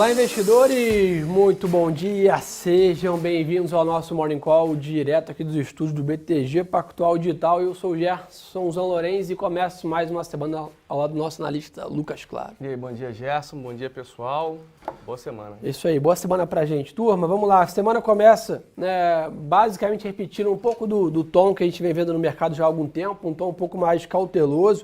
Olá, investidores! Muito bom dia! Sejam bem-vindos ao nosso Morning Call, direto aqui dos estúdios do BTG Pactual Digital. Eu sou o Gerson Zanlorenzi e começo mais uma semana ao lado do nosso analista Lucas Claro. E aí, bom dia, Gerson. Bom dia, pessoal. Boa semana. Isso aí, boa semana pra gente. Turma, vamos lá. A semana começa, basicamente repetindo um pouco do tom que a gente vem vendo no mercado já há algum tempo, um tom um pouco mais cauteloso.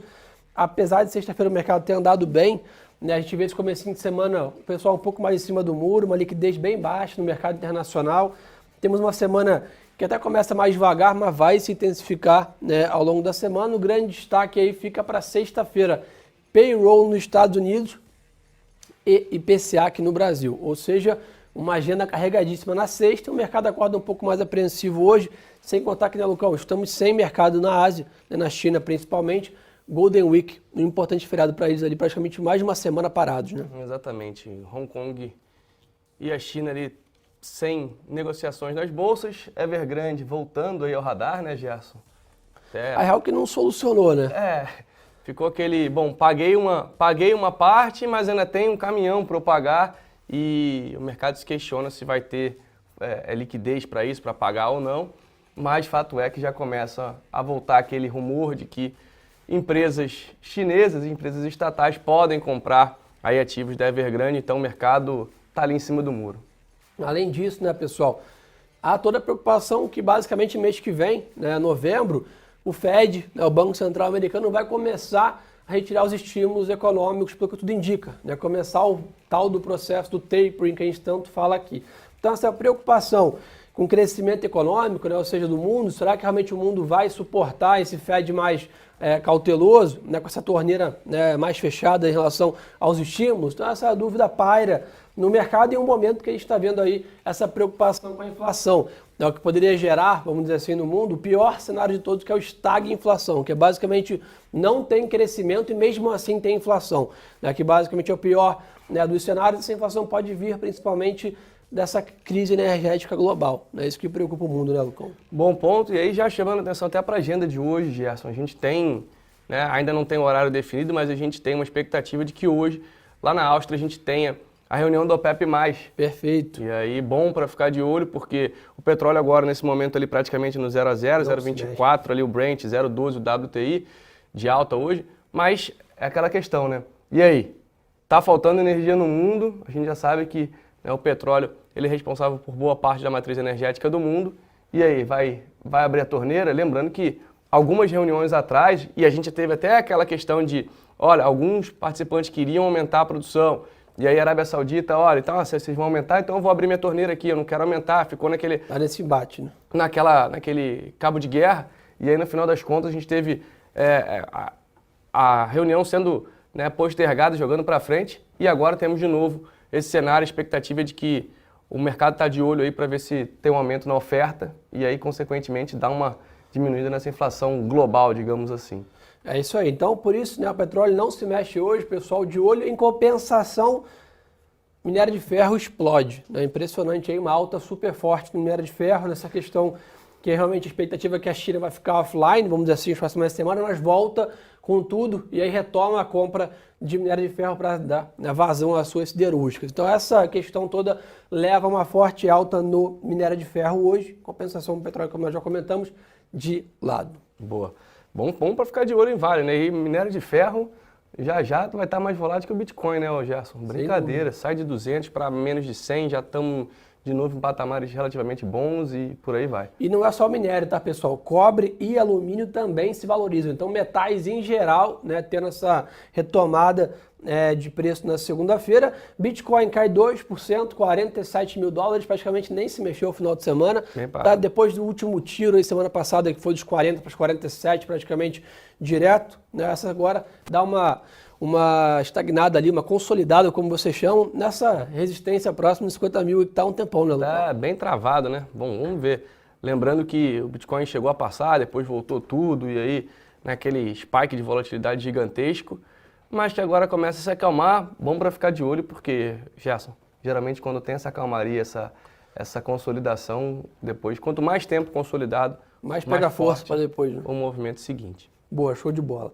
Apesar de sexta-feira o mercado ter andado bem, a gente vê esse comecinho de semana, o pessoal um pouco mais em cima do muro, uma liquidez bem baixa no mercado internacional. Temos uma semana que até começa mais devagar, mas vai se intensificar ao longo da semana. O grande destaque aí fica para sexta-feira. Payroll nos Estados Unidos e IPCA aqui no Brasil. Ou seja, uma agenda carregadíssima na sexta. O mercado acorda um pouco mais apreensivo hoje, sem contar que, Lucão, estamos sem mercado na Ásia, na China principalmente. Golden Week, um importante feriado para eles ali, praticamente mais de uma semana parados, né? Exatamente. Hong Kong e a China ali sem negociações nas bolsas. Evergrande voltando aí ao radar, né, Gerson? A real que não solucionou, né? Ficou aquele, bom, paguei uma parte, mas ainda tem um caminhão para eu pagar e o mercado se questiona se vai ter liquidez para isso, para pagar ou não. Mas fato é que já começa a voltar aquele rumor de que empresas chinesas e empresas estatais podem comprar aí ativos da Evergrande, então o mercado está ali em cima do muro. Além disso, né, pessoal, há toda a preocupação que basicamente mês que vem, novembro, o Fed, o Banco Central Americano, vai começar a retirar os estímulos econômicos, pelo que tudo indica, começar o tal do processo do tapering que a gente tanto fala aqui. Então essa preocupação com o crescimento econômico, ou seja, do mundo, será que realmente o mundo vai suportar esse Fed mais cauteloso, com essa torneira mais fechada em relação aos estímulos? Então essa dúvida paira no mercado em um momento que a gente está vendo aí essa preocupação com a inflação, o que poderia gerar, vamos dizer assim, no mundo, o pior cenário de todos, que é o estagflação, que basicamente não tem crescimento e mesmo assim tem inflação, que basicamente é o pior dos cenários. Essa inflação pode vir principalmente dessa crise energética global. É isso que preocupa o mundo, né, Lucão? Bom ponto. E aí já chamando atenção até para a agenda de hoje, Gerson. A gente tem, ainda não tem o horário definido, mas a gente tem uma expectativa de que hoje, lá na Áustria, a gente tenha a reunião do OPEP+. Perfeito. E aí, bom para ficar de olho, porque o petróleo agora, nesse momento, ali praticamente no 0 a 0, 0,24, ali o Brent, 0,12 o WTI, de alta hoje. Mas é aquela questão, né? E aí? Tá faltando energia no mundo, a gente já sabe que o petróleo ele é responsável por boa parte da matriz energética do mundo. E aí, vai abrir a torneira? Lembrando que algumas reuniões atrás, e a gente teve até aquela questão de, olha, alguns participantes queriam aumentar a produção. E aí a Arábia Saudita, olha, então vocês vão aumentar, então eu vou abrir minha torneira aqui, eu não quero aumentar. Ficou naquele... Tá nesse embate, né? Naquele cabo de guerra. E aí, no final das contas, a gente teve a reunião sendo postergada, jogando para frente. E agora temos de novo esse cenário, a expectativa de que o mercado está de olho aí para ver se tem um aumento na oferta e aí, consequentemente, dá uma diminuída nessa inflação global, digamos assim. É isso aí. Então, por isso, o petróleo não se mexe hoje, pessoal, de olho. Em compensação, minério de ferro explode. Impressionante aí, uma alta super forte no minério de ferro, nessa questão que é realmente a expectativa é que a China vai ficar offline, vamos dizer assim, nas próximas semanas, mas volta com tudo e aí retoma a compra de minério de ferro para dar vazão às suas siderúrgicas. Então essa questão toda leva a uma forte alta no minério de ferro hoje, compensação do petróleo, como nós já comentamos, de lado. Boa. Bom para ficar de olho em Vale, né? E minério de ferro já vai estar mais volátil que o Bitcoin, né, Gerson? Brincadeira, sai de 200 para menos de 100, já estamos de novo em patamares relativamente bons e por aí vai. E não é só minério, tá, pessoal? Cobre e alumínio também se valorizam. Então, metais em geral, tendo essa retomada de preço na segunda-feira. Bitcoin cai 2%, 47 mil dólares, praticamente nem se mexeu no final de semana. Tá? Depois do último tiro aí, semana passada, que foi dos 40 para os 47, praticamente direto. Essa agora dá uma estagnada ali, uma consolidada, como vocês chamam, nessa resistência próxima de 50 mil, que está um tempão, né, Lucas? Tá bem travado, né? Bom, vamos ver. Lembrando que o Bitcoin chegou a passar, depois voltou tudo, e aí, naquele spike de volatilidade gigantesco, mas que agora começa a se acalmar. Bom para ficar de olho, porque, Gerson, geralmente quando tem essa calmaria, essa consolidação, depois, quanto mais tempo consolidado, mais pega força para depois, né? O movimento seguinte. Boa, show de bola.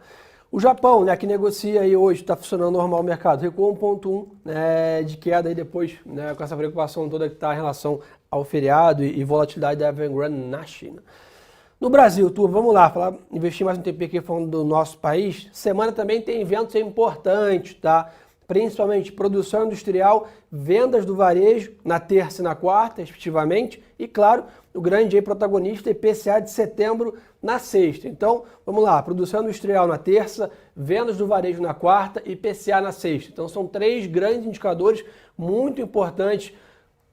O Japão, né, que negocia aí hoje, está funcionando normal o mercado, recuou 1,1 de queda aí depois, né, com essa preocupação toda que está em relação ao feriado e volatilidade da Evergrande na China. No Brasil, vamos lá, investir mais no TPQ falando do nosso país. Semana também tem eventos importantes, tá? Principalmente produção industrial, vendas do varejo na terça e na quarta, respectivamente, e claro, o grande protagonista IPCA de setembro na sexta. Então, vamos lá, produção industrial na terça, vendas do varejo na quarta e IPCA na sexta. Então, são 3 grandes indicadores muito importantes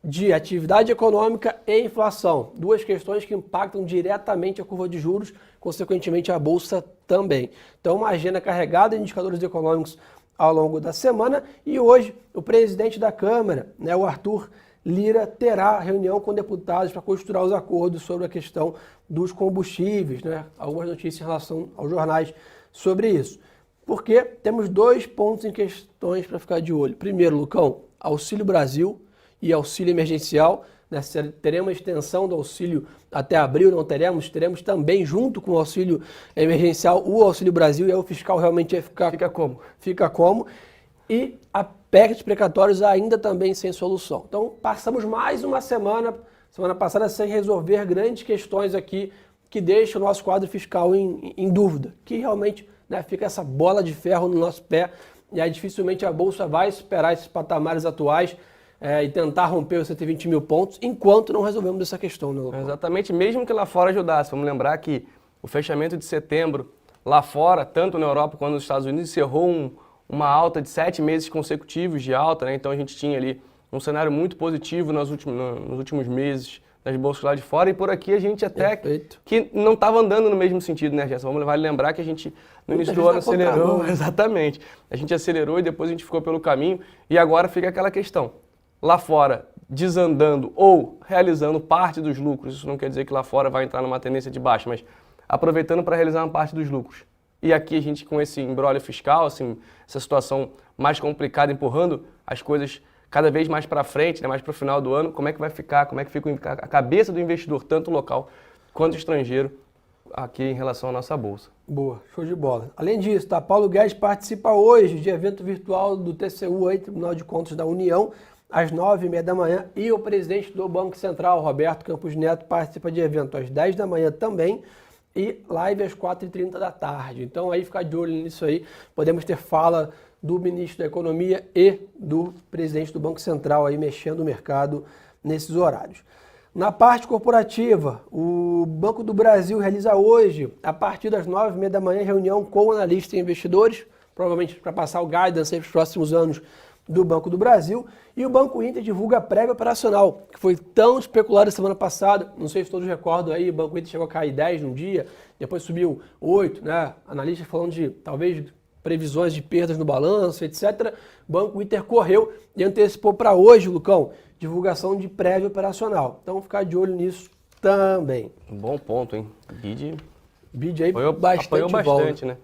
de atividade econômica e inflação. 2 questões que impactam diretamente a curva de juros, consequentemente a Bolsa também. Então, uma agenda carregada de indicadores econômicos ao longo da semana e hoje o presidente da Câmara, né, o Arthur Lira, terá reunião com deputados para costurar os acordos sobre a questão dos combustíveis, né? Algumas notícias em relação aos jornais sobre isso. Porque temos 2 pontos em questões para ficar de olho. Primeiro, Lucão, Auxílio Brasil e auxílio emergencial, né? Teremos extensão do auxílio até abril, não teremos? Teremos também, junto com o auxílio emergencial, o Auxílio Brasil, e aí o fiscal realmente vai ficar... Fica como? Fica como. E a PEC de precatórios ainda também sem solução. Então, passamos mais uma semana passada, sem resolver grandes questões aqui que deixam o nosso quadro fiscal em dúvida, que realmente, né, fica essa bola de ferro no nosso pé, e aí dificilmente a Bolsa vai superar esses patamares atuais e tentar romper os 120 mil pontos, enquanto não resolvemos essa questão. Né? Exatamente, mesmo que lá fora ajudasse. Vamos lembrar que o fechamento de setembro lá fora, tanto na Europa quanto nos Estados Unidos, encerrou uma alta de 7 meses consecutivos de alta, né? Então a gente tinha ali um cenário muito positivo nos últimos meses das bolsas lá de fora, e por aqui a gente até que não estava andando no mesmo sentido, né, Gerson? Vamos lembrar que a gente no início do ano acelerou, exatamente. A gente acelerou e depois a gente ficou pelo caminho, e agora fica aquela questão. Lá fora desandando ou realizando parte dos lucros, isso não quer dizer que lá fora vai entrar numa tendência de baixa, mas aproveitando para realizar uma parte dos lucros. E aqui a gente com esse imbróglio fiscal, assim, essa situação mais complicada, empurrando as coisas cada vez mais para frente, né, mais para o final do ano, como é que vai ficar, como é que fica a cabeça do investidor, tanto local quanto estrangeiro, aqui em relação à nossa Bolsa. Boa, show de bola. Além disso, tá, Paulo Guedes participa hoje de evento virtual do TCU, aí, Tribunal de Contas da União, às 9h30 da manhã, e o presidente do Banco Central, Roberto Campos Neto, participa de evento às 10 da manhã também, e live às 4h30 da tarde. Então aí ficar de olho nisso aí, podemos ter fala do ministro da Economia e do presidente do Banco Central aí mexendo o mercado nesses horários. Na parte corporativa, o Banco do Brasil realiza hoje, a partir das 9h30 da manhã, reunião com analistas e investidores, provavelmente para passar o guidance para os próximos anos do Banco do Brasil, e o Banco Inter divulga a prévia operacional, que foi tão especulada semana passada, não sei se todos recordam aí, o Banco Inter chegou a cair 10 num dia, depois subiu 8, né? Analistas falando de talvez previsões de perdas no balanço, etc. O Banco Inter correu e antecipou para hoje, Lucão, divulgação de prévia operacional. Então ficar de olho nisso também. Um bom ponto, hein? BID aí apoiou bastante, né?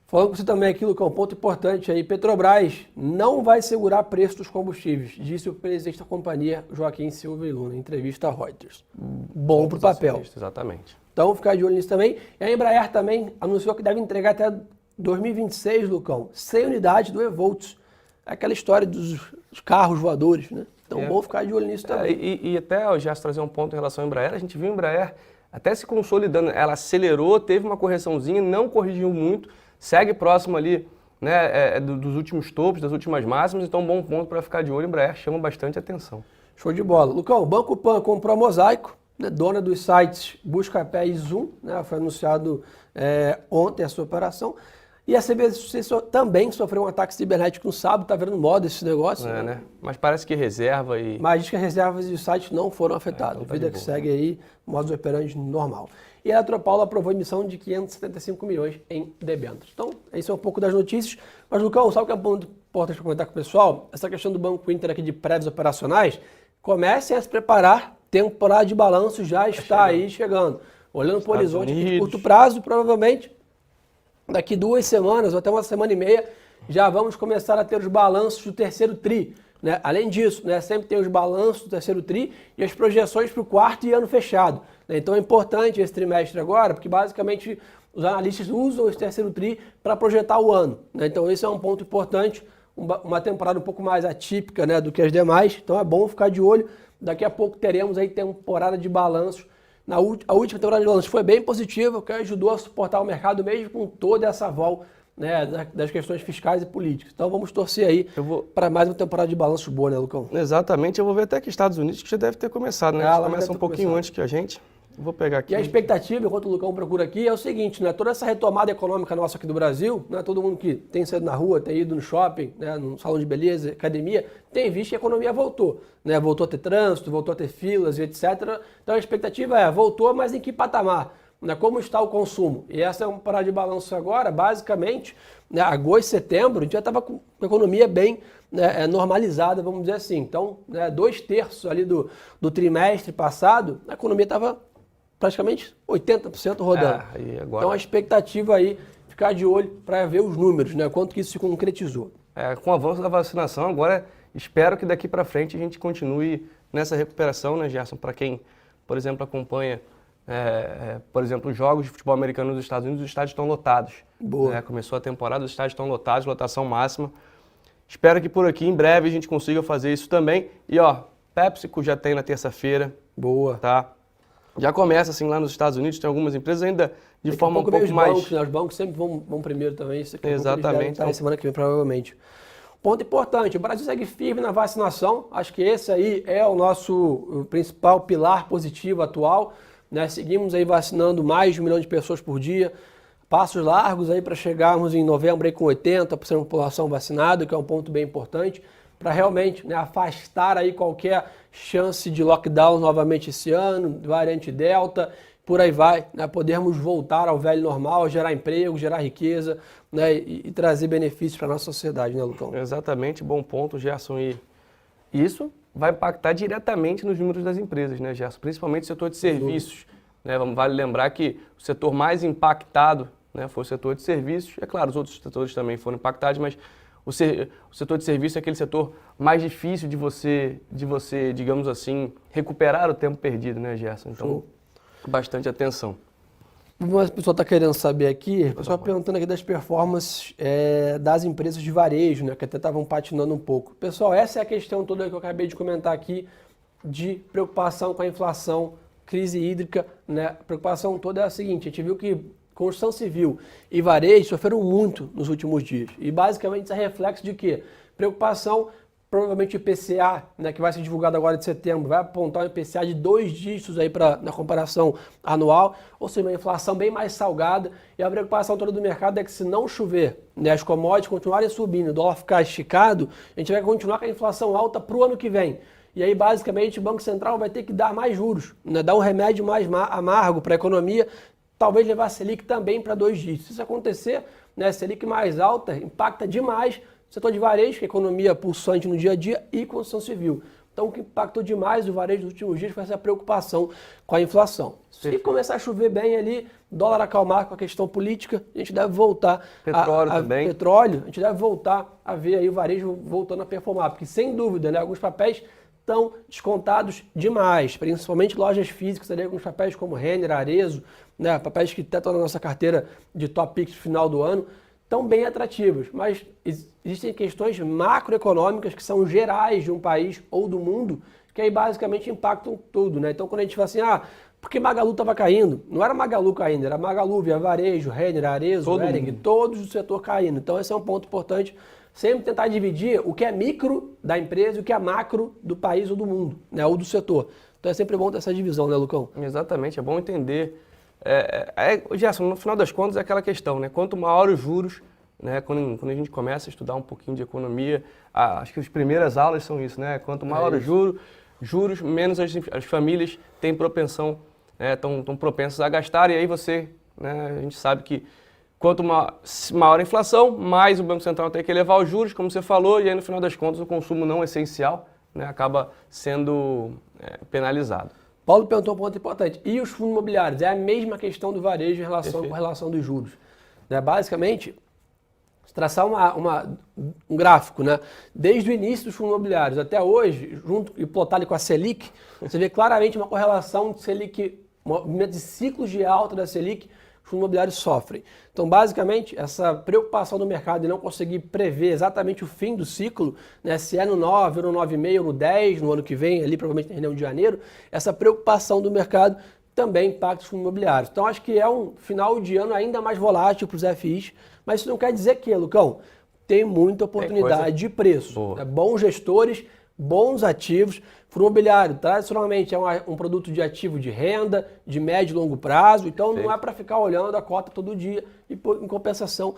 Falando com você também aqui, Lucão, um ponto importante aí, Petrobras não vai segurar preço dos combustíveis, disse o presidente da companhia, Joaquim Silva e Luna, em entrevista à Reuters. Bom para o papel. Exatamente. Então, ficar de olho nisso também. E a Embraer também anunciou que deve entregar até 2026, Lucão, 100 unidades do eVolts. É aquela história dos carros voadores, né? Então, bom ficar de olho nisso também. E até, já trazer um ponto em relação à Embraer, a gente viu a Embraer até se consolidando, ela acelerou, teve uma correçãozinha, não corrigiu muito, segue próximo ali, né, dos últimos topos, das últimas máximas, então bom ponto para ficar de olho. Embraer chama bastante atenção. Show de bola. Lucão, o Banco Pan comprou a Mosaico, né, dona dos sites Buscapé e Zoom, né, foi anunciado ontem essa operação. E a CBC também sofreu um ataque cibernético no sábado, tá vendo moda esse negócio. Né? Mas parece que reserva e... Mas diz que as reservas e os sites não foram afetados. Então Vida que segue aí, modus operandi normal. E a Eletropaulo aprovou a emissão de 575 milhões em debêntures. Então, esse é um pouco das notícias. Mas, Lucão, sabe o que é muito importante para comentar com o pessoal? Essa questão do Banco Inter aqui de prévios operacionais, comecem a se preparar, temporada de balanço já está aí chegando. Olhando para o horizonte de curto prazo, provavelmente, daqui 2 semanas ou até uma semana e meia, já vamos começar a ter os balanços do terceiro TRI. Né? Além disso, né, sempre tem os balanços do terceiro TRI e as projeções para o quarto e ano fechado. Né? Então é importante esse trimestre agora, porque basicamente os analistas usam esse terceiro TRI para projetar o ano, né? Então esse é um ponto importante, uma temporada um pouco mais atípica, né, do que as demais, então é bom ficar de olho. Daqui a pouco teremos aí temporada de balanços. A última temporada de balanços foi bem positiva, que ajudou a suportar o mercado mesmo com toda essa vol, né, das questões fiscais e políticas. Então vamos torcer aí para mais uma temporada de balanços boa, né, Lucão? Exatamente, eu vou ver até que Estados Unidos que já deve ter começado, né? Começa um pouquinho antes que a gente. Vou pegar aqui. E a expectativa, enquanto o Lucão procura aqui, é o seguinte, né? Toda essa retomada econômica nossa aqui do Brasil, né? Todo mundo que tem saído na rua, tem ido no shopping, né? No salão de beleza, academia, tem visto que a economia voltou, né? Voltou a ter trânsito, voltou a ter filas e etc. Então a expectativa é, voltou, mas em que patamar? Né? Como está o consumo? E essa é uma parada de balanço agora, basicamente, né? Agosto e setembro, a gente já estava com a economia bem, né, normalizada, vamos dizer assim. Então, né, 2/3 ali do trimestre passado, a economia estava praticamente 80% rodando. E agora... Então a expectativa aí, ficar de olho para ver os números, né? Quanto que isso se concretizou. Com o avanço da vacinação, agora espero que daqui para frente a gente continue nessa recuperação, né, Gerson? Para quem, por exemplo, acompanha, por exemplo, os jogos de futebol americano nos Estados Unidos, os estádios estão lotados. Boa. Começou a temporada, os estádios estão lotados, lotação máxima. Espero que por aqui, em breve, a gente consiga fazer isso também. E, ó, PepsiCo já tem na terça-feira. Boa. Tá? Já começa assim lá nos Estados Unidos, tem algumas empresas ainda de forma um pouco os mais... Bancos, né? Os bancos sempre vão primeiro também. Isso aqui Exatamente. Tá na semana que vem, provavelmente. Ponto importante, o Brasil segue firme na vacinação. Acho que esse aí é o nosso principal pilar positivo atual, né? Seguimos aí vacinando mais de 1 milhão de pessoas por dia. Passos largos aí para chegarmos em novembro aí com 80% da população vacinada, que é um ponto bem importante, para realmente, né, afastar aí qualquer chance de lockdown novamente esse ano, variante Delta, por aí vai, né, podermos voltar ao velho normal, gerar emprego, gerar riqueza, né, e trazer benefícios para a nossa sociedade, né, Lucão? Exatamente, bom ponto, Gerson. E isso vai impactar diretamente nos números das empresas, né, Gerson? Principalmente o setor de serviços. Né? Vale lembrar que o setor mais impactado, né, foi o setor de serviços. É claro, os outros setores também foram impactados, mas o setor de serviço é aquele setor mais difícil de você, digamos assim, recuperar o tempo perdido, né, Gerson? Então, bastante atenção. Mas o pessoal está querendo saber aqui, o pessoal perguntando aqui das performances das empresas de varejo, né, que até estavam patinando um pouco. Pessoal, essa é a questão toda que eu acabei de comentar aqui, de preocupação com a inflação, crise hídrica, né? A preocupação toda é a seguinte, a gente viu que construção civil e varejo sofreram muito nos últimos dias. E basicamente isso é reflexo de quê? Preocupação, provavelmente o IPCA, né, que vai ser divulgado agora de setembro, vai apontar um IPCA de 2 dígitos aí na comparação anual, ou seja, uma inflação bem mais salgada. E a preocupação toda do mercado é que se não chover, né, as commodities continuarem subindo, o dólar ficar esticado, a gente vai continuar com a inflação alta para o ano que vem. E aí, basicamente, o Banco Central vai ter que dar mais juros, né, dar um remédio mais amargo para a economia, talvez levar a Selic também para 2 dígitos. Se isso acontecer, né, a Selic mais alta impacta demais o setor de varejo, que é a economia pulsante no dia a dia, e construção civil. Então, o que impactou demais o varejo nos últimos dias foi essa preocupação com a inflação. Se começar a chover bem ali, dólar acalmar com a questão política, a gente deve voltar a gente deve voltar a ver aí o varejo voltando a performar, porque sem dúvida, né, alguns papéis estão descontados demais, principalmente lojas físicas, ali, alguns papéis como Renner, Arezzo, né, papéis que até estão na nossa carteira de top picks no final do ano, estão bem atrativos, mas existem questões macroeconômicas que são gerais de um país ou do mundo, que aí basicamente impactam tudo, né? Então quando a gente fala assim, porque Magalu estava caindo, não era Magalu caindo, era Magalu, Via Varejo, Renner, Arezzo, Hering, todos do setor caindo. Então esse é um ponto importante, sempre tentar dividir o que é micro da empresa e o que é macro do país ou do mundo, né? Ou do setor. Então é sempre bom ter essa divisão, né, Lucão? Exatamente, é bom entender. Gerson, no final das contas é aquela questão, né? Quanto maior os juros, né? Quando a gente começa a estudar um pouquinho de economia, acho que as primeiras aulas são isso, né? Quanto maior os juros, menos as famílias têm propensão, estão propensas a gastar, e aí você, né, a gente sabe que quanto maior a inflação, mais o Banco Central tem que elevar os juros, como você falou, e aí no final das contas o consumo não essencial, né, acaba sendo penalizado. Paulo perguntou um ponto importante. E os fundos imobiliários? É a mesma questão do varejo com relação dos juros. Né? Basicamente, se traçar um gráfico, né? Desde o início dos fundos imobiliários até hoje, junto e plotado com a Selic, você vê claramente uma correlação de Selic, de ciclos de alta da Selic. Os fundos imobiliários sofrem. Então, basicamente, essa preocupação do mercado de não conseguir prever exatamente o fim do ciclo, né, se é no 9, ou no 9,5, ou no 10, no ano que vem, ali provavelmente na reunião de janeiro, essa preocupação do mercado também impacta os fundos imobiliários. Então, acho que é um final de ano ainda mais volátil para os FIs, mas isso não quer dizer que, Lucão, tem muita oportunidade de preço. Né? Bons gestores, bons ativos. Fundo imobiliário, tradicionalmente, é um produto de ativo de renda, de médio e longo prazo, então não é para ficar olhando a cota todo dia e, em compensação,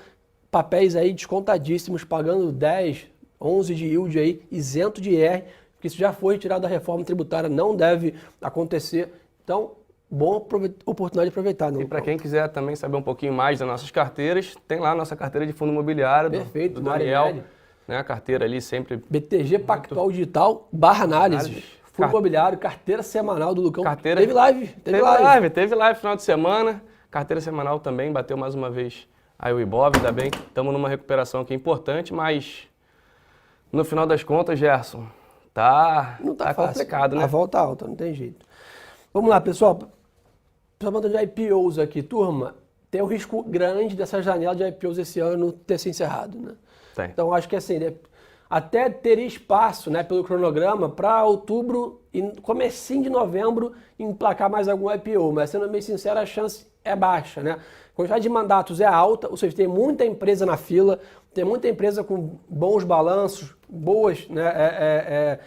papéis aí descontadíssimos, pagando 10, 11 de yield aí, isento de IR, porque isso já foi retirado da reforma tributária, não deve acontecer. Então, boa oportunidade de aproveitar. E para quem quiser também saber um pouquinho mais das nossas carteiras, tem lá a nossa carteira de fundo imobiliário do Daniel. Né, a carteira ali sempre... BTG Pactual Digital /análise. Fundo imobiliário, carteira semanal do Lucão. Teve live. Teve live final de semana. Carteira semanal também, bateu mais uma vez aí o Ibov, ainda bem. Estamos numa recuperação aqui importante, mas no final das contas, Gerson, tá complicado, né? A volta alta, não tem jeito. Vamos lá, pessoal. Falando de IPOs aqui, turma, tem um risco grande dessa janela de IPOs esse ano ter se encerrado, né? Tem. Então, acho que assim, até teria espaço, né, pelo cronograma, para outubro e comecinho de novembro emplacar mais algum IPO, mas sendo bem sincero, a chance é baixa, né? A quantidade de mandatos é alta, ou seja, tem muita empresa na fila, tem muita empresa com bons balanços, boas, né,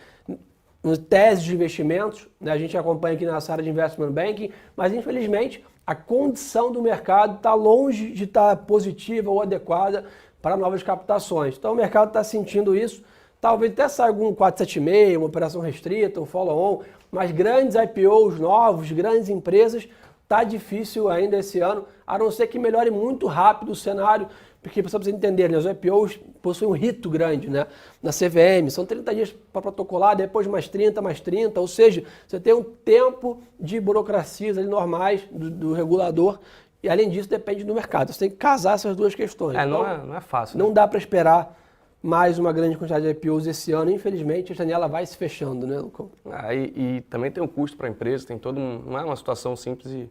teses de investimentos, né? A gente acompanha aqui nessa área de investment banking, mas infelizmente a condição do mercado está longe de estar positiva ou adequada para novas captações. Então o mercado está sentindo isso, talvez até saia algum 476, uma operação restrita, um follow-on, mas grandes IPOs novos, grandes empresas, está difícil ainda esse ano, a não ser que melhore muito rápido o cenário, porque para vocês entenderem, né, os IPOs possuem um rito grande, né, na CVM, são 30 dias para protocolar, depois mais 30, ou seja, você tem um tempo de burocracias ali normais do regulador, e além disso depende do mercado, você tem que casar essas duas questões. Então, não é fácil. Não dá para esperar mais uma grande quantidade de IPOs esse ano, infelizmente a janela vai se fechando, né, Lucão? E também tem um custo para a empresa, tem não é uma situação simples e,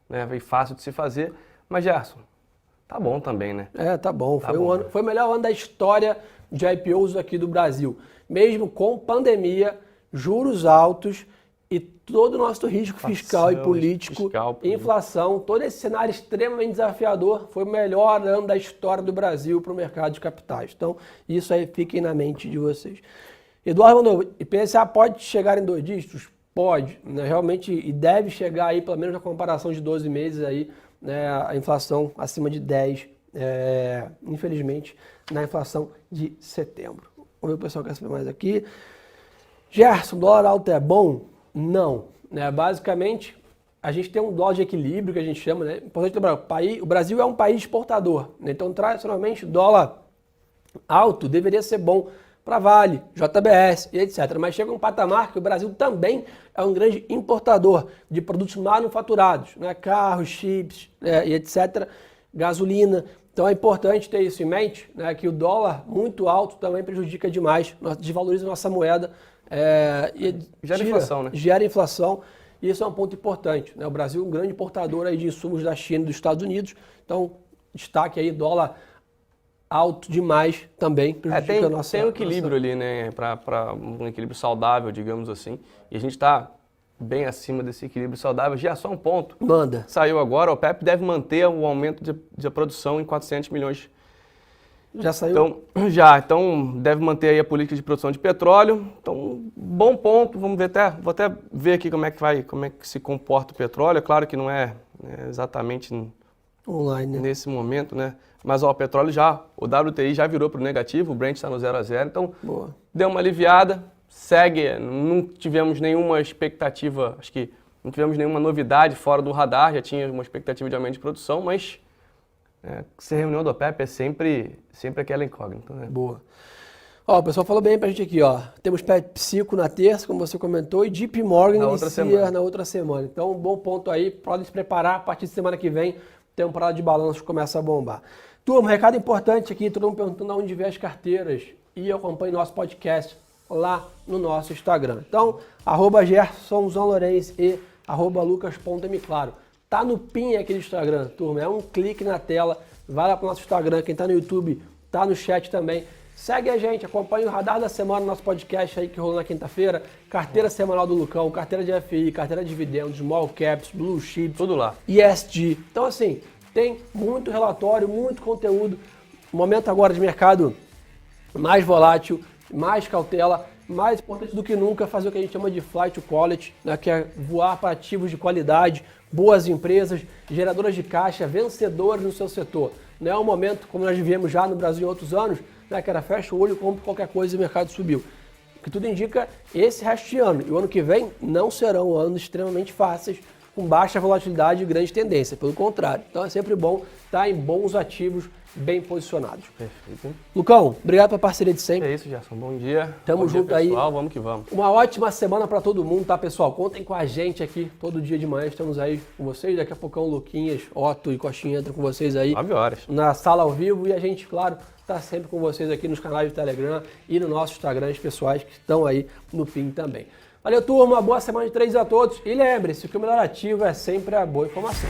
né, fácil de se fazer, mas Gerson, tá bom também, né? Tá bom. Foi o melhor ano da história de IPOs aqui do Brasil. Mesmo com pandemia, juros altos e todo o nosso risco fiscal e político, inflação, todo esse cenário extremamente desafiador, foi o melhor ano da história do Brasil para o mercado de capitais. Então, isso aí fiquem na mente de vocês. Eduardo mandou, IPCA pode chegar em 2 dígitos? Pode, né? Realmente, e deve chegar aí, pelo menos na comparação de 12 meses aí, né, a inflação acima de 10, infelizmente, na inflação de setembro. Vamos ver o pessoal quer saber mais aqui. Gerson, dólar alto é bom? Não. Né? Basicamente, a gente tem um dólar de equilíbrio, que a gente chama, né? Importante lembrar, o Brasil é um país exportador, né? Então, tradicionalmente, dólar alto deveria ser bom para Vale, JBS e etc. Mas chega um patamar que o Brasil também é um grande importador de produtos manufaturados, né? Carros, chips, e etc., gasolina. Então é importante ter isso em mente, né? Que o dólar muito alto também prejudica demais, desvaloriza a nossa moeda e gera inflação, né? Gera inflação, e isso é um ponto importante, né? O Brasil é um grande importador aí de insumos da China e dos Estados Unidos, então destaque aí dólar alto demais também prejudica a nossa... Tem um equilíbrio ali, né, para um equilíbrio saudável, digamos assim, e a gente está bem acima desse equilíbrio saudável. Já só um ponto. Manda. Saiu agora, o OPEP deve manter o aumento de produção em 400 milhões. Já saiu? Então deve manter aí a política de produção de petróleo. Então, bom ponto, vamos ver vou até ver aqui como é que se comporta o petróleo. É claro que não é exatamente online, né? Nesse momento, né? Mas o petróleo o WTI já virou para o negativo, o Brent está no 0 a 0, então deu uma aliviada, segue, não tivemos nenhuma expectativa, acho que não tivemos nenhuma novidade fora do radar, já tinha uma expectativa de aumento de produção, mas essa reunião do OPEP é sempre aquela incógnita, né? Boa. Ó, o pessoal falou bem pra gente aqui, ó, temos PepsiCo na terça, como você comentou, e JP Morgan inicia na outra semana. Então, um bom ponto aí, podem se preparar, a partir de semana que vem, temporada de balanço começa a bombar. Turma, um recado importante aqui, todo mundo perguntando onde vê as carteiras, e acompanhe nosso podcast lá no nosso Instagram. Então, @GersonZonLorenz e @lucas.mclaro. tá no pin aqui do Instagram, turma. É um clique na tela, vai lá pro nosso Instagram, quem tá no YouTube, tá no chat também. Segue a gente, acompanha o Radar da Semana, nosso podcast aí que rolou na quinta-feira, carteira semanal do Lucão, carteira de FI, carteira de dividendos, small caps, blue chips, tudo lá. ESG. Então assim, tem muito relatório, muito conteúdo. Momento agora de mercado mais volátil, mais cautela, mais importante do que nunca fazer o que a gente chama de flight to quality, né, que é voar para ativos de qualidade, boas empresas, geradoras de caixa, vencedoras no seu setor. Não é um momento, como nós vivemos já no Brasil em outros anos, né, que era fecha o olho, compra qualquer coisa e o mercado subiu. O que tudo indica, esse resto de ano e o ano que vem não serão anos extremamente fáceis, com baixa volatilidade e grande tendência, pelo contrário. Então é sempre bom estar em bons ativos, bem posicionados. Perfeito. Lucão, obrigado pela parceria de sempre. É isso, Gerson. Bom dia. Tamo Bom junto dia, pessoal. aí. Vamos que vamos. Uma ótima semana para todo mundo, tá, pessoal? Contem com a gente aqui todo dia de manhã. Estamos aí com vocês. Daqui a pouco o Luquinhas, Otto e Coxinha entram com vocês aí 9 horas. na sala ao vivo. E a gente, claro, tá sempre com vocês aqui nos canais do Telegram e no nosso Instagram, pessoais que estão aí no PIN também. Valeu, turma. Boa semana de trades a todos. E lembre-se que o melhor ativo é sempre a boa informação.